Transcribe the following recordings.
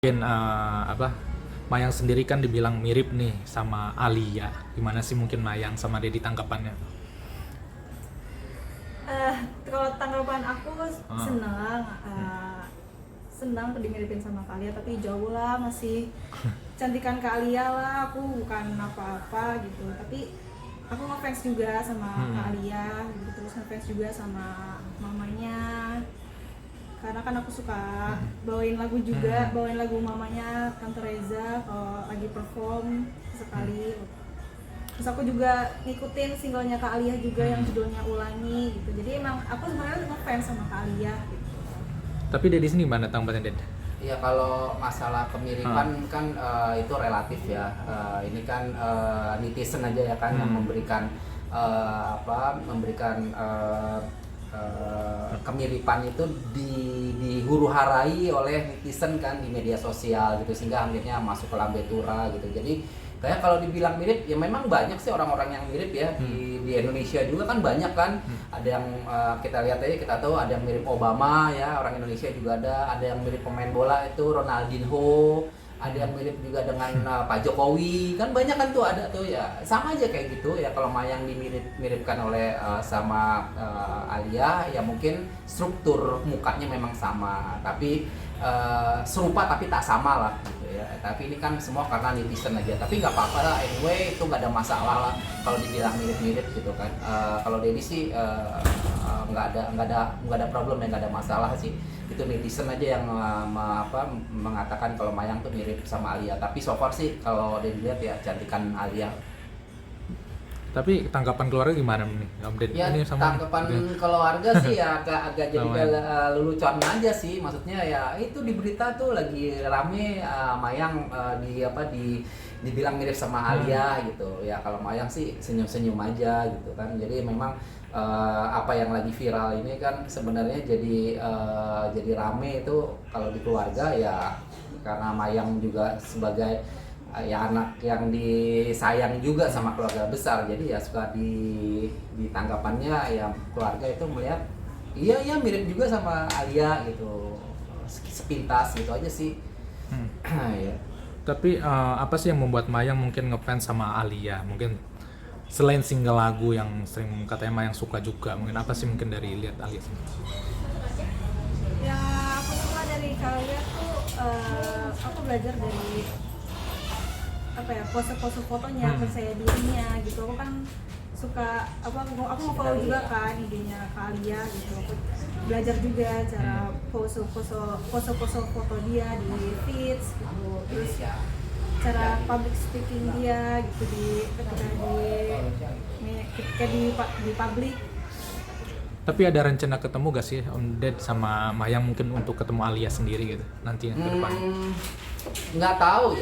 Mungkin Mayang sendiri kan dibilang mirip nih sama Alia. Gimana sih mungkin Mayang sama Dedi tanggapannya? Kalau tanggapan aku Ah. senang, senang dimiripin sama Kak Alia, tapi jauh lah, masih cantikan Kak Alia lah. Aku bukan apa-apa gitu, tapi aku ngefans juga sama Kak Alia gitu, terus ngefans juga sama mamanya, karena kan aku suka bawain lagu juga, bawain lagu mamanya Tante Reza kalau lagi perform sekali. Terus aku juga ngikutin singlenya Kak Alia juga yang judulnya Ulangi gitu. Jadi emang aku sebenarnya ngefans sama Kak Alia gitu. Tapi Dedi sendiri gimana tanggapannya Ded? Iya, kalau masalah kemiripan kan itu relatif ya. Ini kan netizen aja ya kan yang memberikan kemiripan itu dihuru-harai oleh netizen kan di media sosial gitu, sehingga akhirnya masuk ke lambe tura gitu. Jadi kayak kalau dibilang mirip ya memang banyak sih orang-orang yang mirip ya di Indonesia juga kan banyak kan. Ada yang kita lihat aja, kita tahu ada yang mirip Obama ya, orang Indonesia juga ada yang mirip pemain bola itu Ronaldinho, ada yang mirip juga dengan Pak Jokowi, kan banyak kan tuh, ada tuh ya, sama aja kayak gitu ya. Kalau Mayang dimirip-miripkan oleh sama Alia ya mungkin struktur mukanya memang sama, tapi serupa tapi tak sama lah gitu ya. Tapi ini kan semua karena netizen aja, tapi nggak apa-apa lah, anyway itu nggak ada masalah lah kalau dibilang mirip-mirip gitu kan. Kalau Dedi sih nggak ada problem ya, nggak ada masalah sih. Itu netizen aja yang mengatakan kalau Mayang tuh mirip sama Alia, tapi so far sih kalau dilihat ya cantikan Alia. Tapi tanggapan keluarga gimana nih? Update Ya, ini sama tanggapan gitu. keluarga sih ya agak jadi Sama lelucon aja sih. Maksudnya ya itu di berita tuh lagi rame Mayang dibilang mirip sama Alia gitu. Ya kalau Mayang sih senyum-senyum aja gitu kan. Jadi memang apa yang lagi viral ini kan sebenarnya jadi rame itu kalau di keluarga ya, karena Mayang juga sebagai ya anak yang disayang juga sama keluarga besar, jadi ya suka di tanggapannya ya keluarga itu melihat iya mirip juga sama Alia gitu, sepintas gitu aja sih. Ya. Tapi apa sih yang membuat Mayang mungkin ngefans sama Alia? Mungkin selain single lagu yang sering katanya Mayang suka juga, mungkin apa sih mungkin dari lihat Alia sendiri? Yang aku suka dari Kak Alia tuh, aku belajar dari pose-pose fotonya, percaya dirinya gitu. Aku kan suka aku mau follow juga kan IG-nya Kak Alia gitu. Aku belajar juga cara pose-pose foto dia di feeds gitu. Terus cara public speaking dia gitu ketika di public. Tapi ada rencana ketemu gak sih Om Ded sama Mayang mungkin untuk ketemu Alia sendiri gitu nanti ke depan? Nggak tahu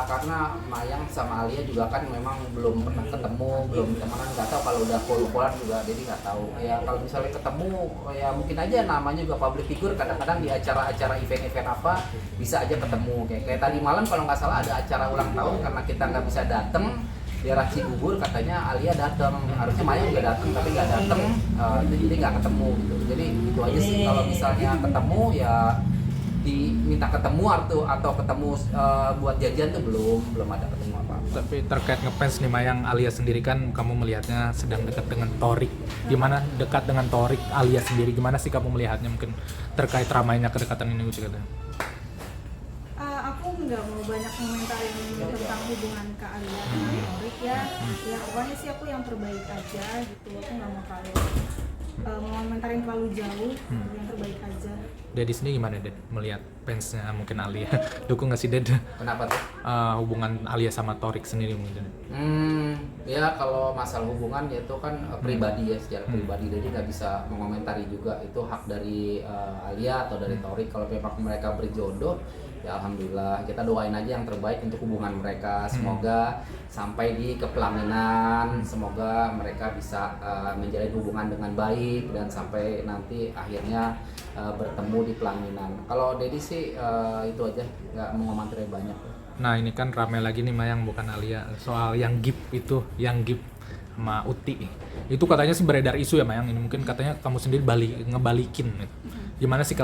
karena Mayang sama Alia juga kan memang belum pernah ketemu, belum temenan, nggak tahu kalau udah follow-followan juga, jadi nggak tahu ya. Kalau misalnya ketemu ya mungkin aja, namanya juga public figure, kadang-kadang di acara-acara event-event apa bisa aja ketemu. Kayak tadi malam kalau nggak salah ada acara ulang tahun, karena kita nggak bisa dateng di daerah Cibubur, katanya Alia datang, harusnya Mayang juga datang tapi nggak datang, jadi nggak ketemu gitu. Jadi itu aja sih, kalau misalnya ketemu ya diminta ketemu atau ketemu buat jajan tuh belum ada ketemu apa-apa. Tapi terkait ngefans nih Mayang, Alia sendiri kan kamu melihatnya sedang dekat dengan Torik. Gimana dekat dengan Torik Alia sendiri? Gimana sih kamu melihatnya mungkin terkait ramainya kedekatan ini gitu? Aku nggak mau banyak komentarin tentang hubungan Kak Alia dengan Torik ya. Ya pokoknya sih aku yang terbaik aja gitu. Aku nggak mau komentarin terlalu jauh. Yang terbaik aja. Dedi sendiri gimana Ded melihat fansnya mungkin Alia? Dukung nggak sih Ded Kenapa tuh? hubungan Alia sama Torik sendiri mungkin? Ya kalau masalah hubungan ya itu kan pribadi ya, secara pribadi, jadi nggak bisa mengomentari juga, itu hak dari Alia atau dari Torik. Kalau memang mereka berjodoh ya alhamdulillah, kita doain aja yang terbaik untuk hubungan mereka. Semoga sampai di kepelaminan, semoga mereka bisa menjalin hubungan dengan baik dan sampai nanti akhirnya bertemu di pelaminan. Kalau Dedi sih itu aja, nggak mengomentari banyak. Nah ini kan ramai lagi nih Mayang, bukan Alia, soal yang Gip itu, yang Gip sama Uti. Itu katanya sih beredar isu ya Mayang, ini mungkin katanya kamu sendiri ngebalikin gitu. Gimana sih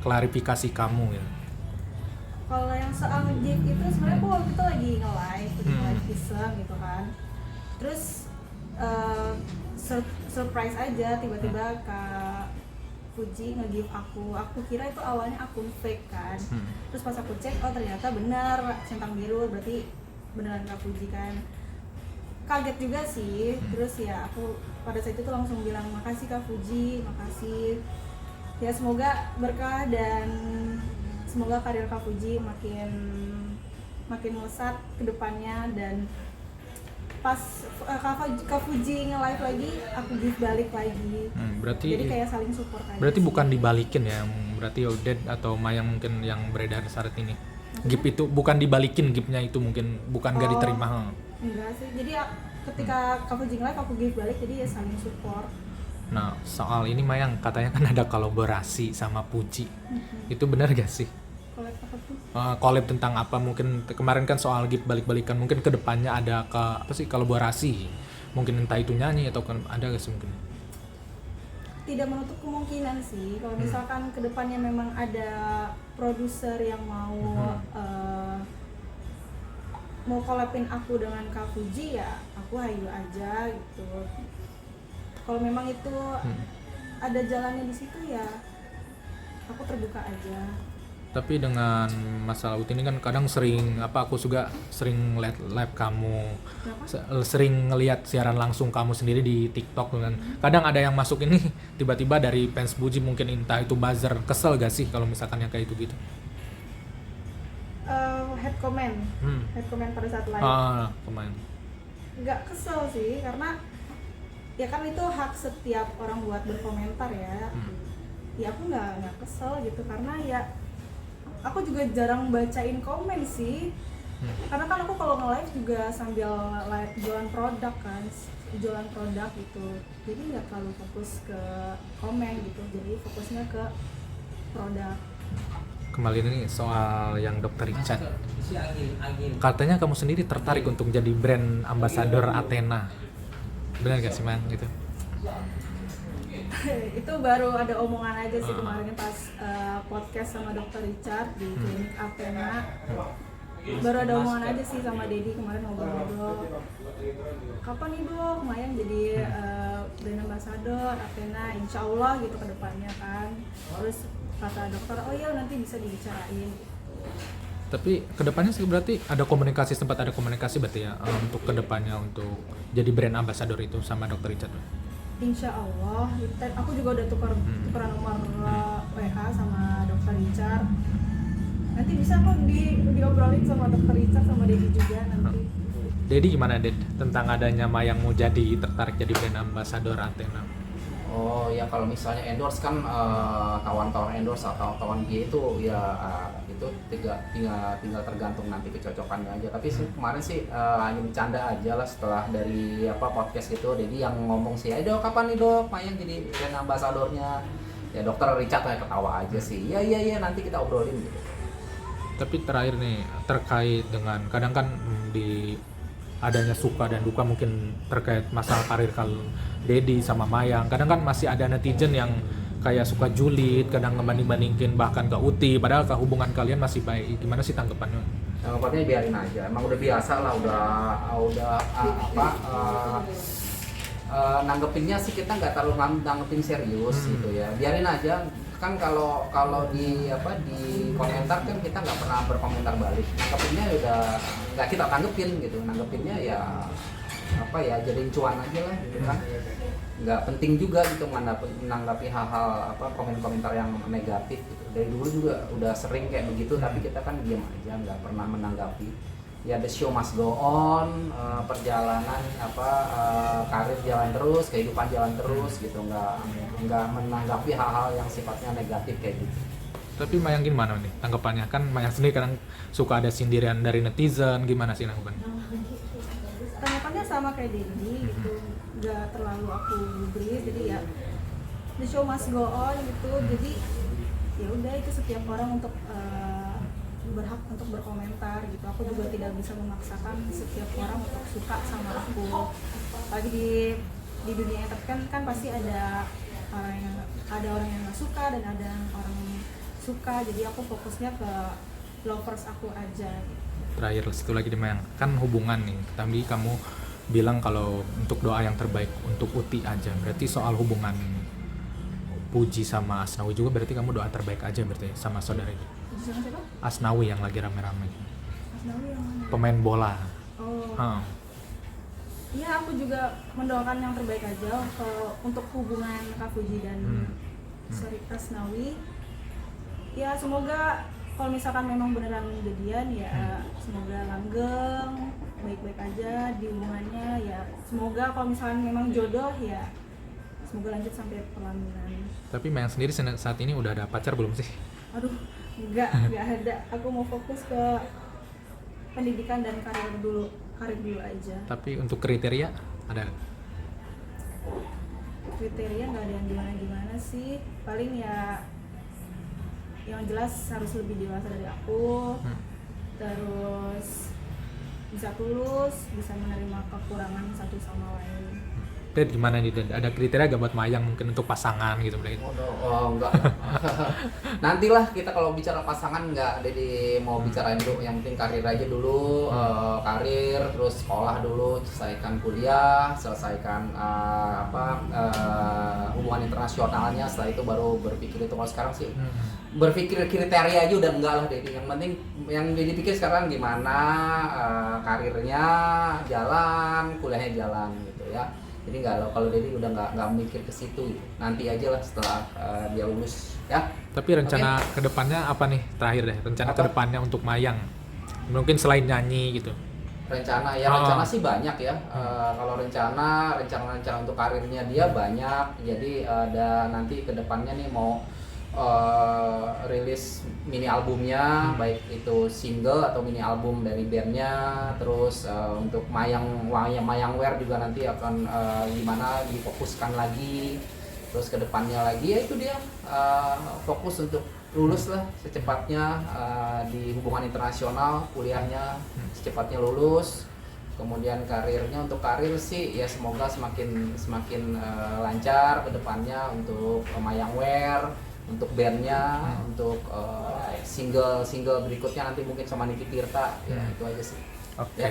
klarifikasi kamu gitu? soal nge-gif itu sebenarnya aku waktu itu lagi nge-live iseng gitu kan. Terus surprise aja tiba-tiba Kak Fuji nge-give aku kira itu awalnya akun fake kan. Terus pas aku cek, oh ternyata benar centang biru, berarti beneran Kak Fuji kan. Kaget juga sih. Terus ya aku pada saat itu langsung bilang makasih Kak Fuji, makasih. Ya semoga berkah dan semoga karir Kak Fuji makin melesat ke depannya. Dan pas Kak Fuji nge-live lagi, aku give balik lagi. Berarti Jadi kayak saling support aja. berarti sih. bukan dibalikin ya, berarti Oded atau Mayang mungkin yang beredar saat ini. Gip itu bukan dibalikin, gipnya itu mungkin bukan gak diterima. Enggak sih. Jadi ketika Kak Fuji nge-live aku give balik, jadi ya saling support. Nah, soal ini Mayang katanya kan ada kolaborasi sama Puji. Itu benar gak sih? Collab apa tuh? Collab tentang apa? Mungkin kemarin kan soal gip balik-balikan, mungkin kedepannya ada kolaborasi. Mungkin entah itu nyanyi atau kan ada gak sih mungkin? Tidak menutup kemungkinan sih. Kalau misalkan kedepannya memang ada produser yang mau collabin aku dengan Kak Fuji, ya aku hayu aja gitu. Kalau memang itu ada jalannya di situ, ya aku terbuka aja. Tapi dengan masalah Uti ini kan kadang sering aku juga sering live kamu. Sering ngelihat siaran langsung kamu sendiri di TikTok kan. Kadang ada yang masuk ini tiba-tiba dari fans Puji, mungkin entah itu buzzer. Kesel gak sih kalau misalkan yang kayak itu gitu? Head comment pada saat live. Kemarin. Nggak kesel sih, karena ya kan itu hak setiap orang buat berkomentar ya. Ya aku nggak kesel gitu, karena ya aku juga jarang bacain komen sih. Karena kan aku kalau nge-live juga sambil live jualan produk kan, jualan produk gitu. Jadi nggak terlalu fokus ke komen gitu, jadi fokusnya ke produk. Kembali ini soal yang Dr. Richard. Katanya kamu sendiri tertarik untuk jadi brand ambassador Athena. Benar gak sih, Man? Gitu. Itu baru ada omongan aja sih kemarin pas podcast sama Dr. Richard di klinik Athena. Baru ada omongan aja sih sama Dedi kemarin ngobrol-ngobrol. Kapan nih Dok, Mayang jadi brand ambassador Athena, insya Allah gitu ke depannya kan. Terus kata dokter, oh iya nanti bisa dibicarain. Tapi kedepannya sih berarti sempat ada komunikasi berarti ya untuk kedepannya untuk jadi brand ambassador itu sama Dr. Richard. Insya Allah, aku juga udah tukeran nomor WA sama Dr. Richard. Nanti bisa kok diobrolin sama Dr. Richard sama Dedi juga nanti. Dedi gimana Ded tentang adanya Mayang mau jadi tertarik jadi brand ambassador Athena? Oh ya, kalau misalnya endorse kan kawan-kawan endorse atau kawan G itu ya itu tinggal tergantung nanti kecocokannya aja. Tapi sih kemarin sih hanya bercanda aja lah setelah dari podcast gitu. Jadi yang ngomong sih, ayo kapan nih Dok Mayang jadi brand ambassadornya? Ya Dokter Richard kayak ketawa aja sih. Iya nanti kita obrolin gitu. Tapi terakhir nih terkait dengan kadang kan di adanya suka dan duka mungkin terkait masalah karir kalau Dedi sama Mayang, kadang kan masih ada netizen yang kayak suka julid, kadang ngebanding-bandingin bahkan ke Uti, padahal hubungan kalian masih baik. Gimana sih tanggapannya? Tanggapannya biarin aja, emang udah biasa lah, nanggepinnya sih kita nggak terlalu nanggepin serius gitu ya, biarin aja. Kan kalau di komentar kan kita nggak pernah berkomentar balik, nanggepinnya udah nggak kita tanggepin gitu, nanggepinnya ya jadiin cuan aja lah gitu kan, nggak penting juga gitu menanggapi hal-hal komen-komentar yang negatif gitu. Dari dulu juga udah sering kayak begitu, tapi kita kan diam aja, nggak pernah menanggapi. Ya the show must go on, perjalanan karir jalan terus, kehidupan jalan terus gitu, nggak menanggapi hal-hal yang sifatnya negatif kayak gitu. Tapi Mayang gimana nih tanggapannya? Kan Mayang sendiri kadang suka ada sindiran dari netizen, gimana sih tanggapannya? Tanggapannya sama kayak Dedi gitu, nggak terlalu aku gubris, jadi ya the show must go on gitu. Jadi ya udah, itu setiap orang untuk berhak untuk berkomentar gitu. Aku juga tidak bisa memaksakan setiap orang untuk suka sama aku. Apalagi di dunia entertain kan pasti ada orang yang nggak suka dan ada orang yang suka. Jadi aku fokusnya ke lovers aku aja gitu. Terakhir satu lagi di Mayang, kan hubungan nih, tapi kamu bilang kalau untuk doa yang terbaik untuk Uti aja, berarti soal hubungan Puji sama Asnawi juga berarti kamu doa terbaik aja berarti sama saudara itu. Puji sama siapa? Asnawi yang lagi rame-rame, Asnawi yang mana? pemain bola. Oh. Iya, aku juga mendoakan yang terbaik aja untuk hubungan Kak Puji dan Asnawi. Ya semoga kalau misalkan memang beneran jadian ya semoga langgeng, baik-baik aja di hubungannya ya. Semoga kalau misalkan memang jodoh ya semoga lanjut sampai pelaminan. Tapi Mayang sendiri saat ini udah ada pacar belum sih? Aduh, enggak ada. Aku mau fokus ke pendidikan dan karir dulu aja. Tapi untuk kriteria ada? Kriteria nggak ada yang gimana sih, paling ya yang jelas harus lebih dewasa dari aku, terus bisa tulus, bisa menerima kekurangan satu sama lain. Dad gimana nih Dad? Ada kriteria gak buat Mayang mungkin untuk pasangan gitu? Oh enggak lah. Nantilah kita kalau bicara pasangan enggak, Dedi mau bicarain dulu yang penting karir aja dulu, karir, terus sekolah dulu, selesaikan kuliah, selesaikan hubungan internasionalnya, setelah itu baru berpikir itu. Kalau sekarang sih berpikir kriteria aja udah enggak lah Dedi. Yang penting yang Dedi pikir sekarang gimana karirnya jalan, kuliahnya jalan gitu ya. Jadi kalau Dedi udah nggak mikir ke situ gitu. Nanti aja lah setelah dia lulus ya. Tapi rencana kedepannya apa nih terakhir deh? Rencana kedepannya untuk Mayang mungkin selain nyanyi gitu? Rencana rencana sih banyak ya. Kalau rencana untuk karirnya dia banyak. Jadi ada nanti kedepannya nih mau rilis mini albumnya, baik itu single atau mini album dari bandnya. Terus untuk Mayangwear juga nanti akan gimana difokuskan lagi. Terus kedepannya lagi ya itu dia fokus untuk lulus lah secepatnya di hubungan internasional, kuliahnya secepatnya lulus. Kemudian karirnya, untuk karir sih ya semoga semakin lancar kedepannya untuk Mayangwear, untuk bandnya, untuk single berikutnya nanti mungkin sama Niki Tirta ya, itu aja sih. Oke. Ya.